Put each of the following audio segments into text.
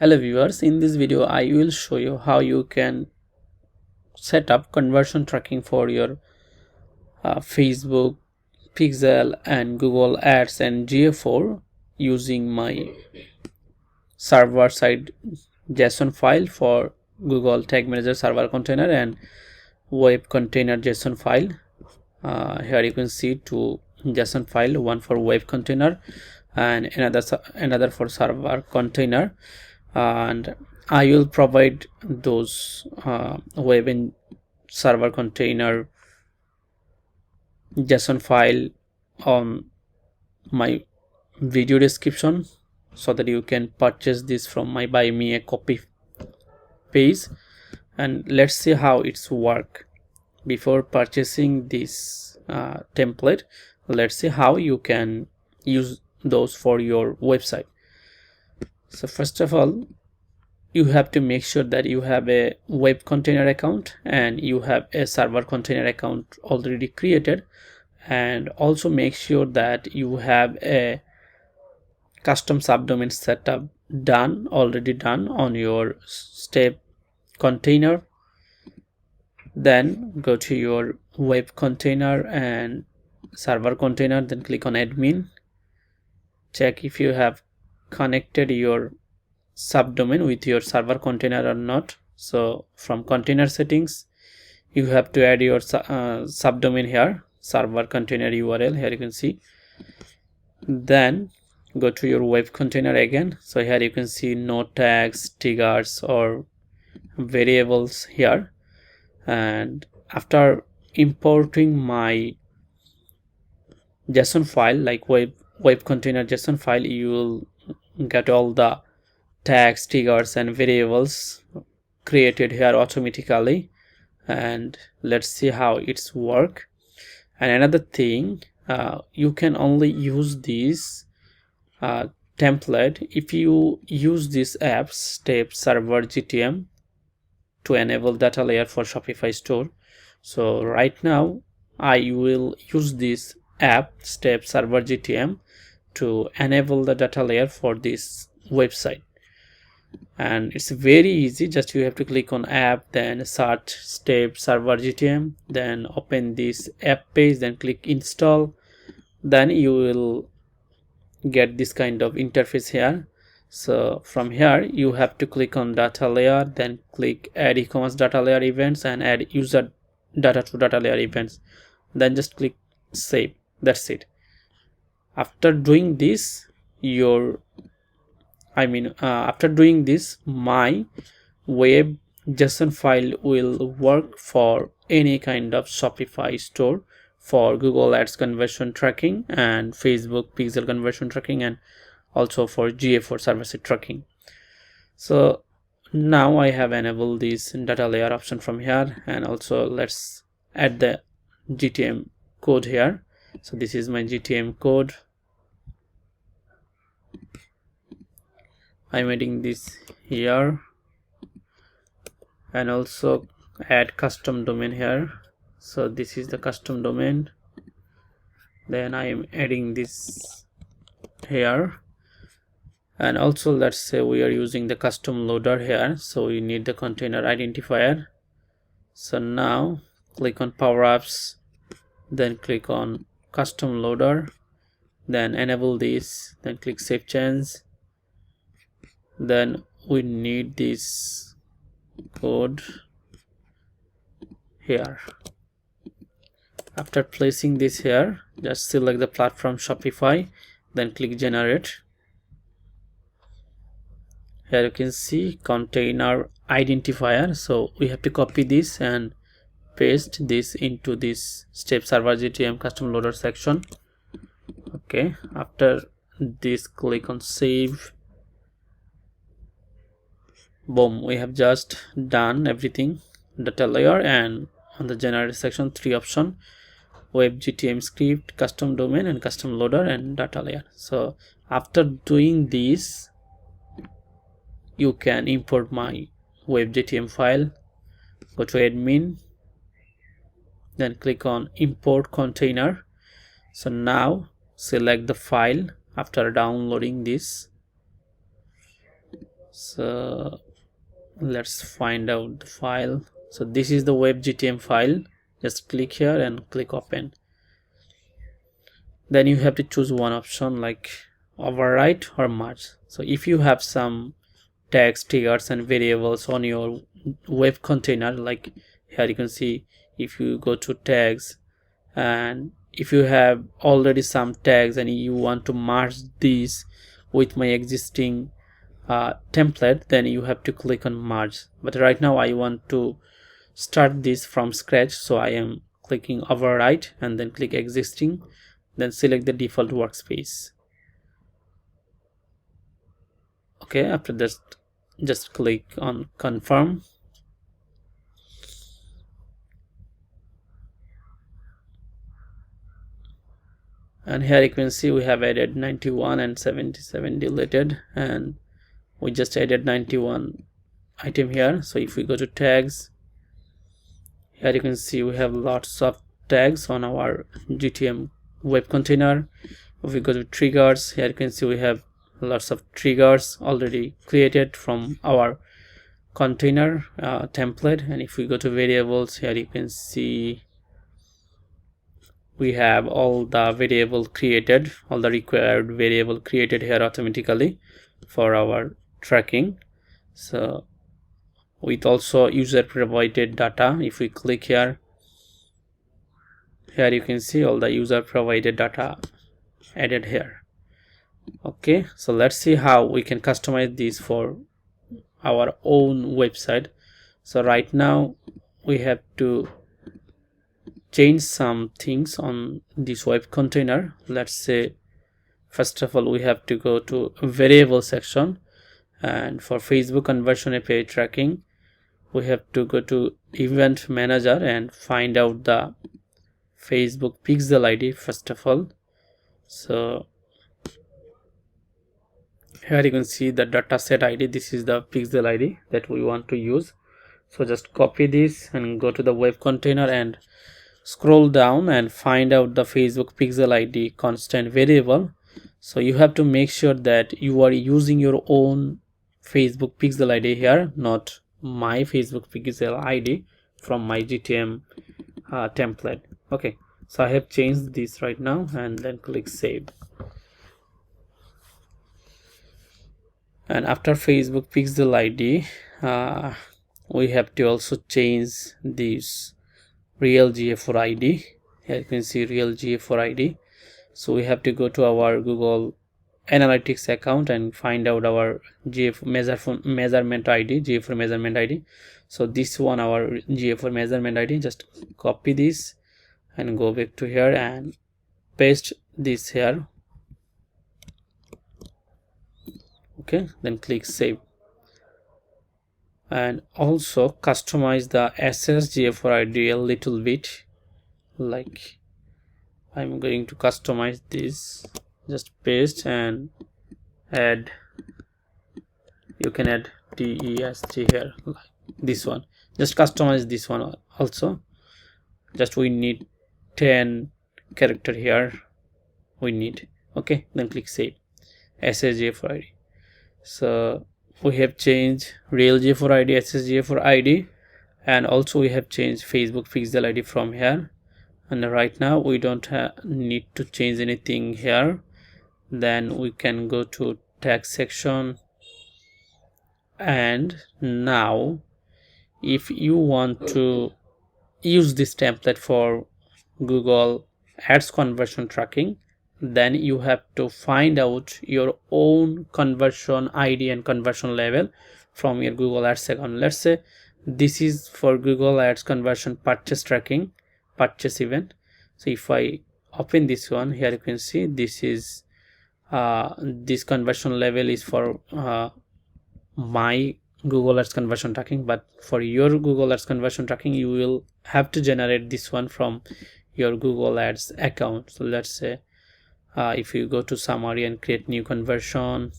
Hello viewers, in this video I will show you how you can set up conversion tracking for your Facebook, Pixel and Google Ads and GA4 using my server side JSON file for Google Tag Manager server container and web container JSON file. Here you can see two JSON file, one for web container and another for server container, and I will provide those web and server container JSON file on my video description so that you can purchase this from my buy me a copy page. And let's see how it's work. Before purchasing this template, let's see how you can use those for your website. So first of all, you have to make sure that you have a web container account and you have a server container account already created, and also make sure that you have a custom subdomain setup already done on your stape container. Then go to your web container and server container, then click on admin. Check if you have connected your subdomain with your server container or not. So from container settings, you have to add your subdomain here, server container URL. Here you can see. Then go to your web container again. So here you can see no tags, triggers or variables here. And after importing my JSON file, like web container JSON file, you will get all the tags, triggers and variables created here automatically. And let's see how it's work. And another thing, you can only use this template if you use this app stape server GTM to enable data layer for Shopify store. So right now I will use this app stape server GTM to enable the data layer for this website. And it's very easy, just you have to click on app, then search stape server GTM, then open this app page, then click install. Then you will get this kind of interface here. So from here you have to click on data layer, then click add e-commerce data layer events and add user data to data layer events, then just click save. That's it. After doing this, after doing this, my web JSON file will work for any kind of Shopify store for Google Ads conversion tracking and Facebook Pixel conversion tracking, and also for GA4 server side tracking. So now I have enabled this data layer option from here, and also let's add the GTM code here. So this is my GTM code. I'm adding this here, and also add custom domain here. So this is the custom domain. Then I am adding this here, and also let's say we are using the custom loader here, so we need the container identifier. So now click on power apps, then click on custom loader, then enable this, then click save change. Then we need this code here. After placing this here, just select the platform Shopify, then click generate. Here you can see container identifier, so we have to copy this and paste this into this stape server GTM custom loader section. Okay, after this click on save. Boom, we have just done everything. Data layer, and on the generate section 3 option: web GTM script, custom domain and custom loader and data layer. So after doing this, you can import my web GTM file. Go to admin, then click on import container. So now select the file after downloading this. So let's find out the file. So this is the web GTM file. Just click here and click open. Then you have to choose one option like overwrite or merge. So if you have some tags, triggers and variables on your web container, like here you can see, if you go to tags, and if you have already some tags and you want to merge these with my existing template, then you have to click on merge. But right now I want to start this from scratch, so I am clicking overwrite and then click existing, then select the default workspace. Okay, after that just click on confirm. And here you can see we have added 91 and 77 deleted, and we just added 91 item here. So if we go to tags, here you can see we have lots of tags on our GTM web container. If we go to triggers, here you can see we have lots of triggers already created from our container template. And if we go to variables, here you can see we have all the variable created, all the required variable created here automatically for our tracking. So with also user provided data, if we click here you can see all the user provided data added here. Okay, so let's see how we can customize this for our own website. So right now we have to change some things on this web container. Let's say first of all we have to go to variable section, and for Facebook conversion API tracking we have to go to event manager and find out the Facebook pixel ID first of all. So here you can see the dataset ID. This is the pixel ID that we want to use. So just copy this and go to the web container and scroll down and find out the Facebook pixel ID constant variable. So you have to make sure that you are using your own Facebook pixel ID here, not my Facebook pixel ID from my GTM template. Okay, so I have changed this right now, and then click save. And after Facebook pixel ID, we have to also change this real GA4 ID. Here you can see real GA4 ID. So we have to go to our Google Analytics account and find out our GA4 measurement ID, GA4 measurement ID. So this one, our GA4 measurement ID, just copy this and go back to here and paste this here. Okay, then click save. And also customize the SSGA4 ID a little bit. Like I'm going to customize this, just paste and add, you can add TESG here, like this one. Just customize this one also. Just we need 10 character here we need. Okay, then click save. SSGA4 ID. So we have changed real GA4 ID, SSGA4 ID, and also we have changed Facebook pixel ID from here. And right now we don't need to change anything here. Then we can go to tag section, and now if you want to use this template for Google Ads conversion tracking, then you have to find out your own conversion ID and conversion level from your Google Ads account. Let's say this is for Google Ads conversion purchase tracking, purchase event. So if I open this one, here you can see this is this conversion level is for my Google Ads conversion tracking, but for your Google Ads conversion tracking you will have to generate this one from your Google Ads account. So let's say if you go to summary and create new conversion,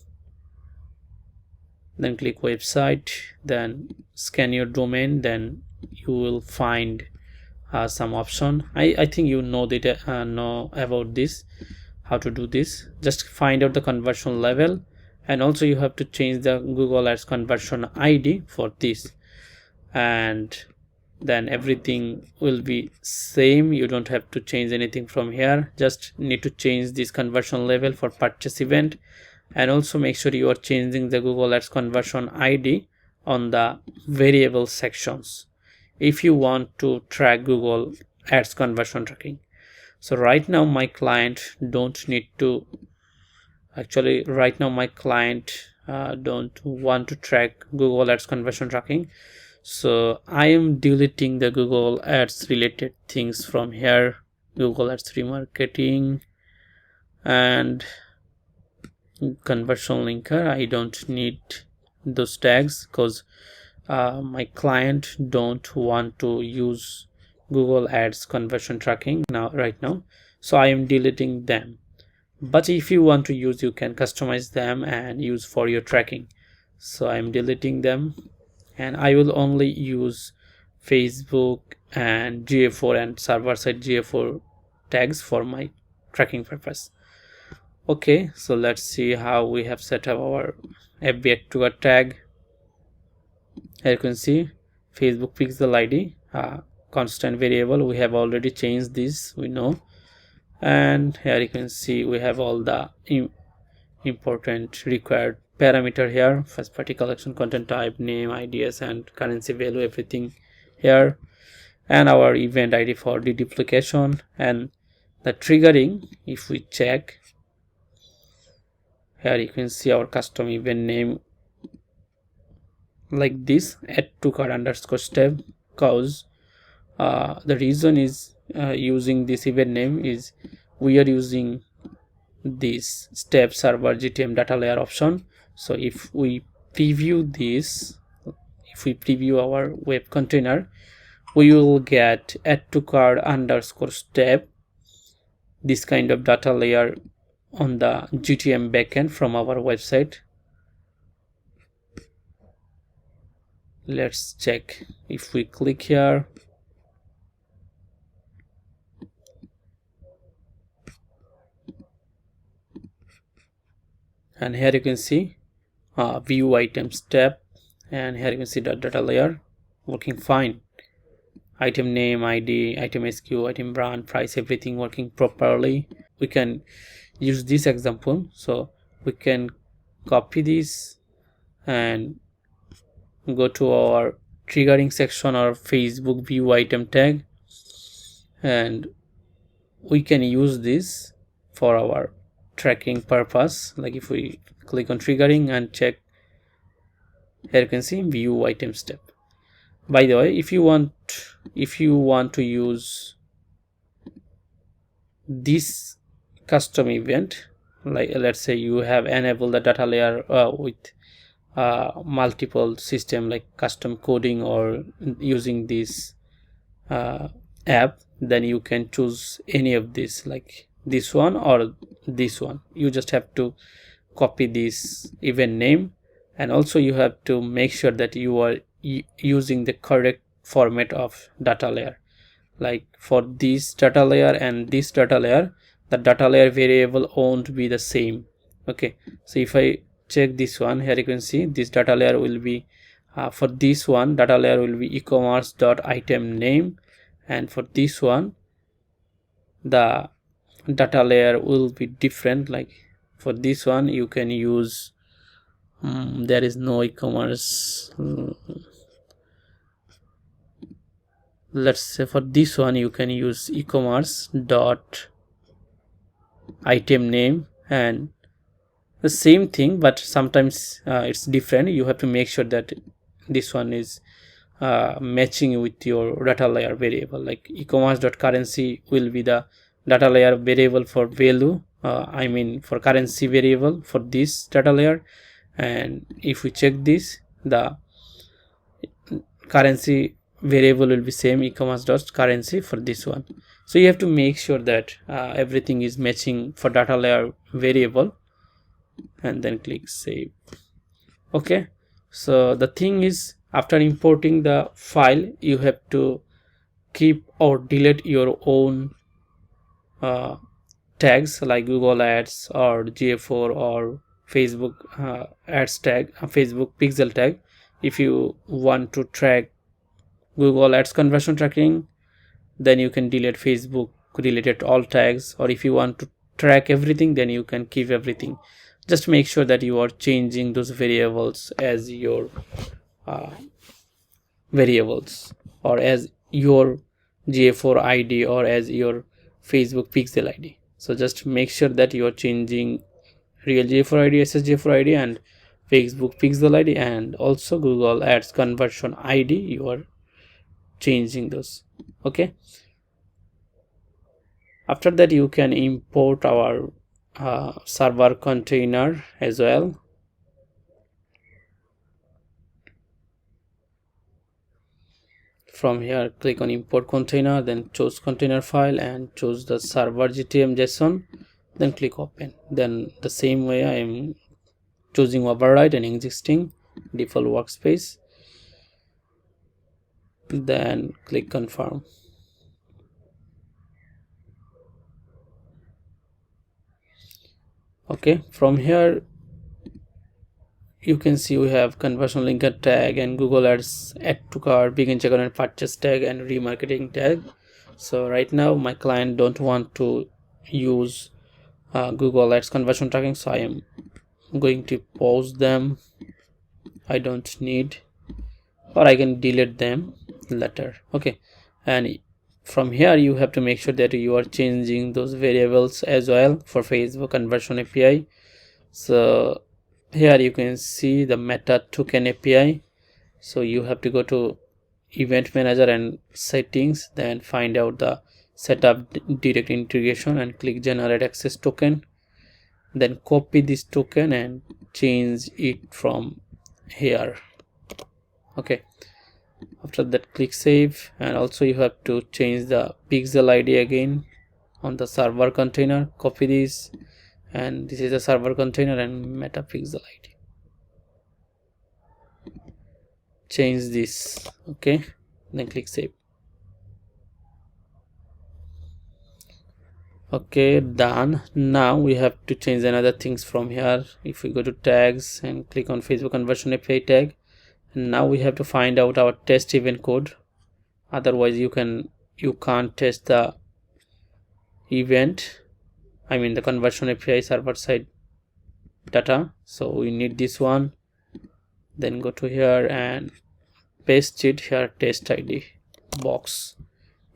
then click website, then scan your domain, then you will find some option. I think you know know about this, how to do this. Just find out the conversion level and also you have to change the Google Ads conversion ID for this, and then everything will be same. You don't have to change anything from here, just need to change this conversion level for purchase event, and also make sure you are changing the Google Ads conversion ID on the variable sections if you want to track Google Ads conversion tracking. So right now my client don't need to, actually right now my client don't want to track Google Ads conversion tracking, so I am deleting the Google Ads related things from here. Google Ads remarketing and conversion linker, I don't need those tags because my client don't want to use Google Ads conversion tracking right now, so I am deleting them. But if you want to use, you can customize them and use for your tracking. So I am deleting them, and I will only use Facebook and GA4 and server-side GA4 tags for my tracking purpose. Okay, so let's see how we have set up our FB Add to Cart tag. Here you can see Facebook pixel ID, constant variable. We have already changed this, we know. And here you can see we have all the important required parameter here: first party collection, content type, name, IDs, and currency value, everything here, and our event ID for deduplication. And the triggering, if we check here, you can see our custom event name like this, add to cart underscore step, cause the reason is using this event name is we are using this step server GTM data layer option. So if we preview this, if we preview our web container, we will get add to cart underscore step, this kind of data layer on the GTM backend from our website. Let's check. If we click here, and here you can see view item step, and here you can see the data layer working fine. Item name, ID, item SKU, item brand, price, everything working properly. We can use this example, so we can copy this and go to our triggering section or Facebook view item tag, and we can use this for our tracking purpose. Like if we click on triggering and check, here you can see view item step. By the way, if you want to use this custom event, like let's say you have enabled the data layer with multiple system like custom coding or using this app, then you can choose any of this, like this one or this one. You just have to copy this event name, and also you have to make sure that you are using the correct format of data layer. Like for this data layer and this data layer, the data layer variable won't be the same. Okay, so if I check this one, here you can see this data layer will be for this one data layer will be e-commerce dot item name, and for this one the data layer will be different. Like for this one you can use there is no e-commerce. Let's say for this one you can use e-commerce dot item name, and the same thing, but sometimes it's different. You have to make sure that this one is matching with your data layer variable. Like e-commerce dot currency will be the data layer variable for value, I mean for currency variable for this data layer, and if we check this, the currency variable will be same, e-commerce dot currency for this one. So you have to make sure that everything is matching for data layer variable, and then click save. Okay, so the thing is, after importing the file, you have to keep or delete your own tags like Google Ads or GA4 or Facebook ads tag, Facebook pixel tag. If you want to track Google ads conversion tracking, then you can delete Facebook related all tags, or if you want to track everything, then you can keep everything. Just make sure that you are changing those variables as your variables, or as your GA4 ID, or as your Facebook pixel ID. So just make sure that you are changing real GA4 ID, SSJ4 ID, and Facebook pixel ID, and also Google ads conversion ID. You are changing those. Okay, after that you can import our server container as well. From here, click on import container, then choose container file and choose the server GTM JSON, then click open. Then the same way I am choosing override and existing default workspace, then click confirm. Okay, from here you can see we have conversion linker tag and Google ads add to cart, begin checkout and purchase tag, and remarketing tag. So right now my client don't want to use Google ads conversion tracking, so I am going to pause them. I don't need, or I can delete them later. Okay, and from here you have to make sure that you are changing those variables as well for Facebook conversion API. So here you can see the meta token API. So you have to go to event manager and settings, then find out the setup direct integration and click generate access token, then copy this token and change it from here. Okay, after that click save, and also you have to change the pixel ID again on the server container. Copy this, and this is the server container and meta pixel ID. Change this. Okay, then click save. Okay, done. Now we have to change another things from here. If we go to tags and click on Facebook conversion API tag, and now we have to find out our test event code. Otherwise you can't test the event, I mean the conversion API server side data. So we need this one. Then go to here and paste it here, test ID box,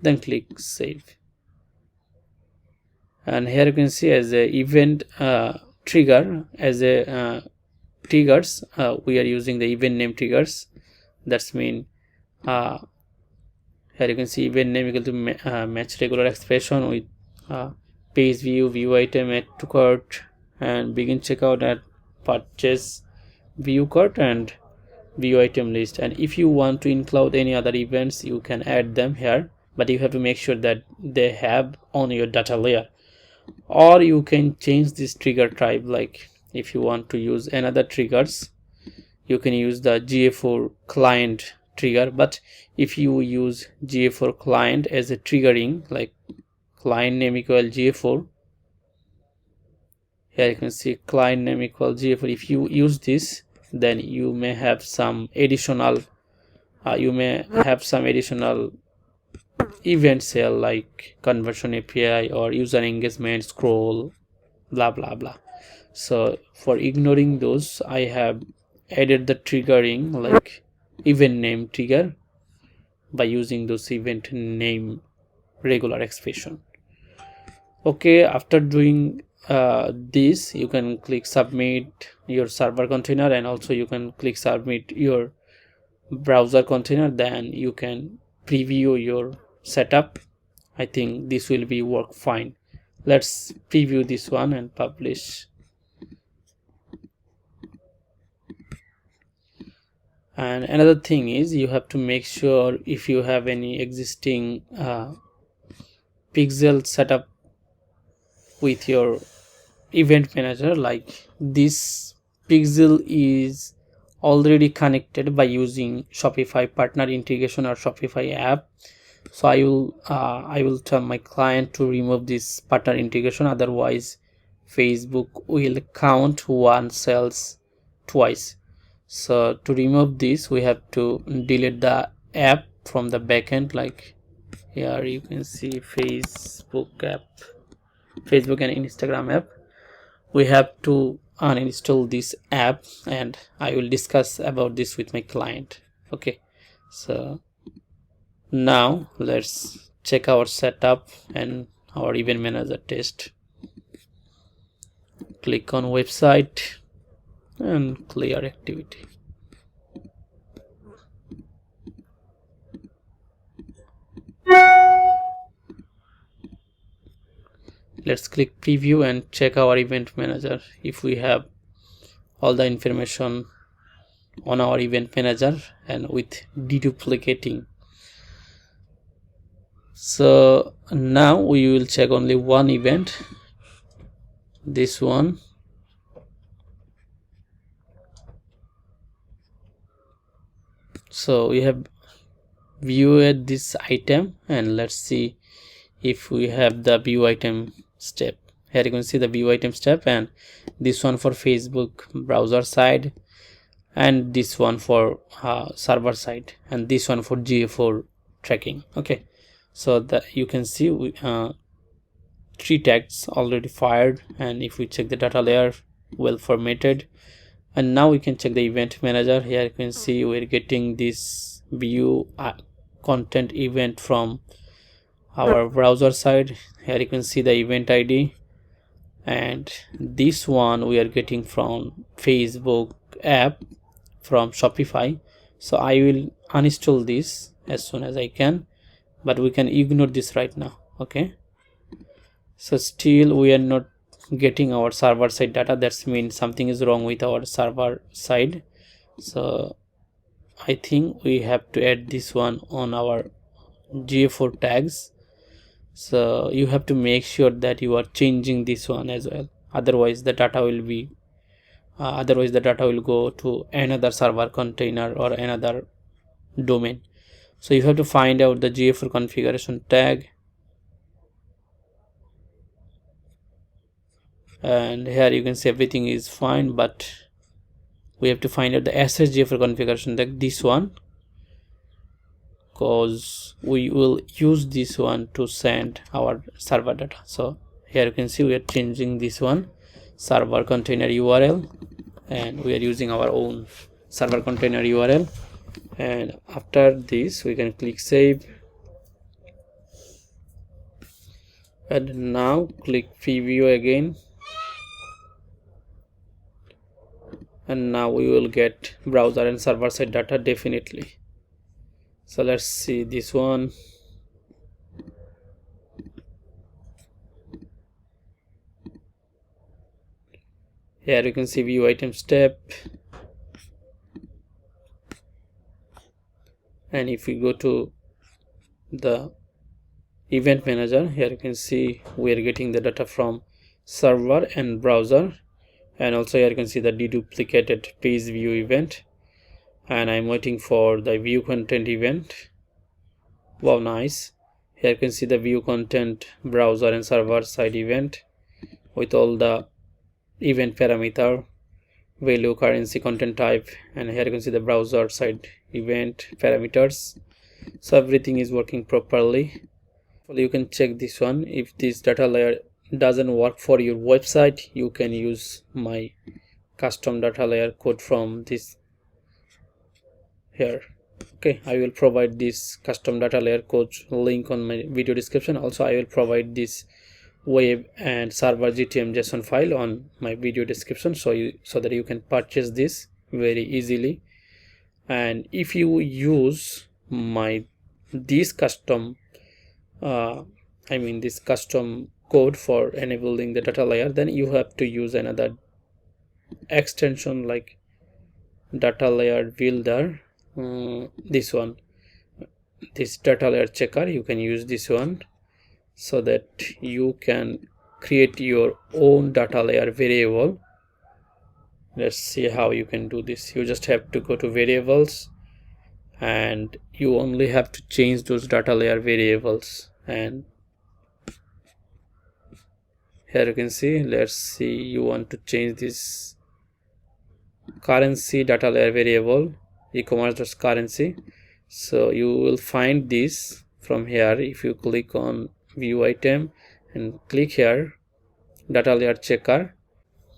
then click save. And here you can see as a event trigger, as a triggers, we are using the event name triggers. That's mean here you can see event name equal to match regular expression with page view item, add to cart, and begin checkout at purchase, view cart, and view item list. And if you want to include any other events, you can add them here, but you have to make sure that they have on your data layer. Or you can change this trigger type, like if you want to use another triggers, you can use the GA4 client trigger. But if you use GA4 client as a triggering, like client name equal GA4, here you can see client name equal GA4. If you use this, then you may have some additional events here, like conversion API or user engagement, scroll, blah blah blah. So for ignoring those, I have added the triggering like event name trigger by using those event name regular expression. Okay, after doing this, you can click submit your server container, and also you can click submit your browser container. Then you can preview your setup. I think this will be work fine. Let's preview this one and publish. And another thing is, you have to make sure if you have any existing pixel setup with your event manager, like this pixel is already connected by using Shopify partner integration or Shopify app. So I will tell my client to remove this partner integration, otherwise Facebook will count one cells twice. So to remove this, we have to delete the app from the backend. Like here you can see Facebook and Instagram app. We have to uninstall this app, and I will discuss about this with my client. Okay, so now let's check our setup and our event manager test. Click on website and clear activity. Let's click preview and check our event manager if we have all the information on our event manager and with deduplicating. So now we will check only one event, this one. So we have viewed this item, and let's see if we have the view item step. Here you can see the view item step, and this one for Facebook browser side, and this one for server side, and this one for GA4 tracking. Okay, so that you can see we 3 tags already fired, and if we check the data layer, well formatted. And now we can check the event manager. Here you can see we're getting this view content event from our browser side. Here you can see the event ID, and this one we are getting from Facebook app from Shopify. So I will uninstall this as soon as I can, but we can ignore this right now. Okay, so still we are not getting our server side data. That means something is wrong with our server side. So I think we have to add this one on our GA4 tags. So you have to make sure that you are changing this one as well, otherwise the data will be go to another server container or another domain. So you have to find out the GA4 configuration tag, and here you can see everything is fine, but we have to find out the SSGA4 configuration tag, this one, because we will use this one to send our server data. So here you can see we are changing this one, server container URL, and we are using our own server container URL. And after this we can click save, and now click preview again, and now we will get browser and server side data definitely. So let's see this one. Here you can see view item step, and if we go to the event manager, here you can see we are getting the data from server and browser, and also here you can see the deduplicated page view event, and I'm waiting for the view content event. Wow, nice. Here you can see the view content browser and server side event with all the event parameter, value, currency, content type, and here you can see the browser side event parameters. So everything is working properly. You can check this one. If this data layer doesn't work for your website, you can use my custom data layer code from this here. Okay, I will provide this custom data layer code link on my video description. Also I will provide this web and server GTM JSON file on my video description, so that you can purchase this very easily. And if you use this custom this custom code for enabling the data layer, then you have to use another extension like data layer builder. This one, this data layer checker, you can use this one so that you can create your own data layer variable. Let's see how you can do this. You just have to go to variables, and you only have to change those data layer variables, and Here you can see, let's see, you want to change this currency data layer variable e-commerce.currency. So you will find this from here. If you click on view item and click here data layer checker,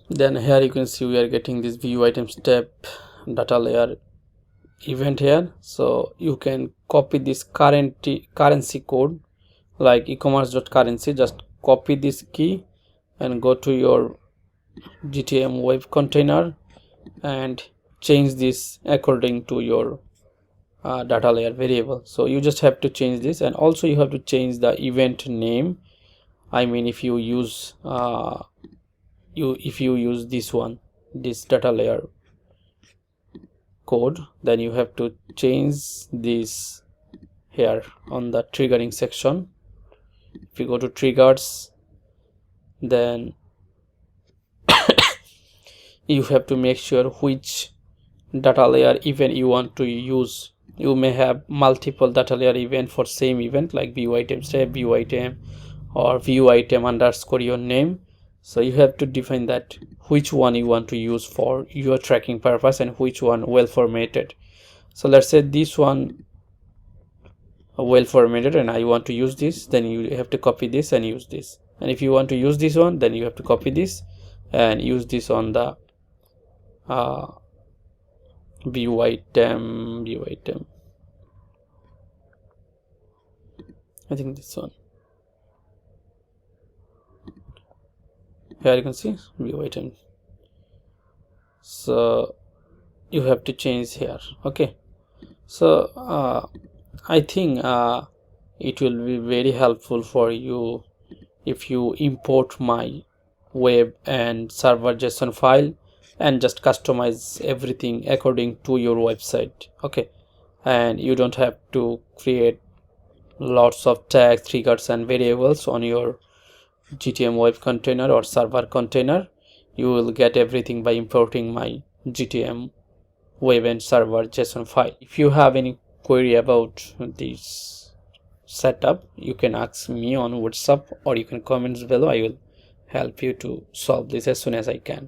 then here you can see we are getting this view item step data layer event here. So you can copy this currency code like e-commerce.currency, just copy this key and go to your GTM web container and change this according to your data layer variable. So you just have to change this, and also you have to change the event name. I mean, if you use this one, this data layer code, then you have to change this here on the triggering section. If you go to triggers, then you have to make sure which data layer event you want to use. You may have multiple data layer event for same event, like view item step, view item, or view item underscore your name. So you have to define that which one you want to use for your tracking purpose and which one well formatted. So let's say this one well formatted and I want to use this, then you have to copy this and use this. And if you want to use this one, then you have to copy this and use this on the view item, I think this one. Here you can see view item. So you have to change here. Okay, so I think it will be very helpful for you if you import my web and server JSON file and just customize everything according to your website. Okay, and you don't have to create lots of tags, triggers and variables on your GTM web container or server container. You will get everything by importing my GTM web and server JSON file. If you have any query about this setup, you can ask me on WhatsApp or you can comment below. I will help you to solve this as soon as I can.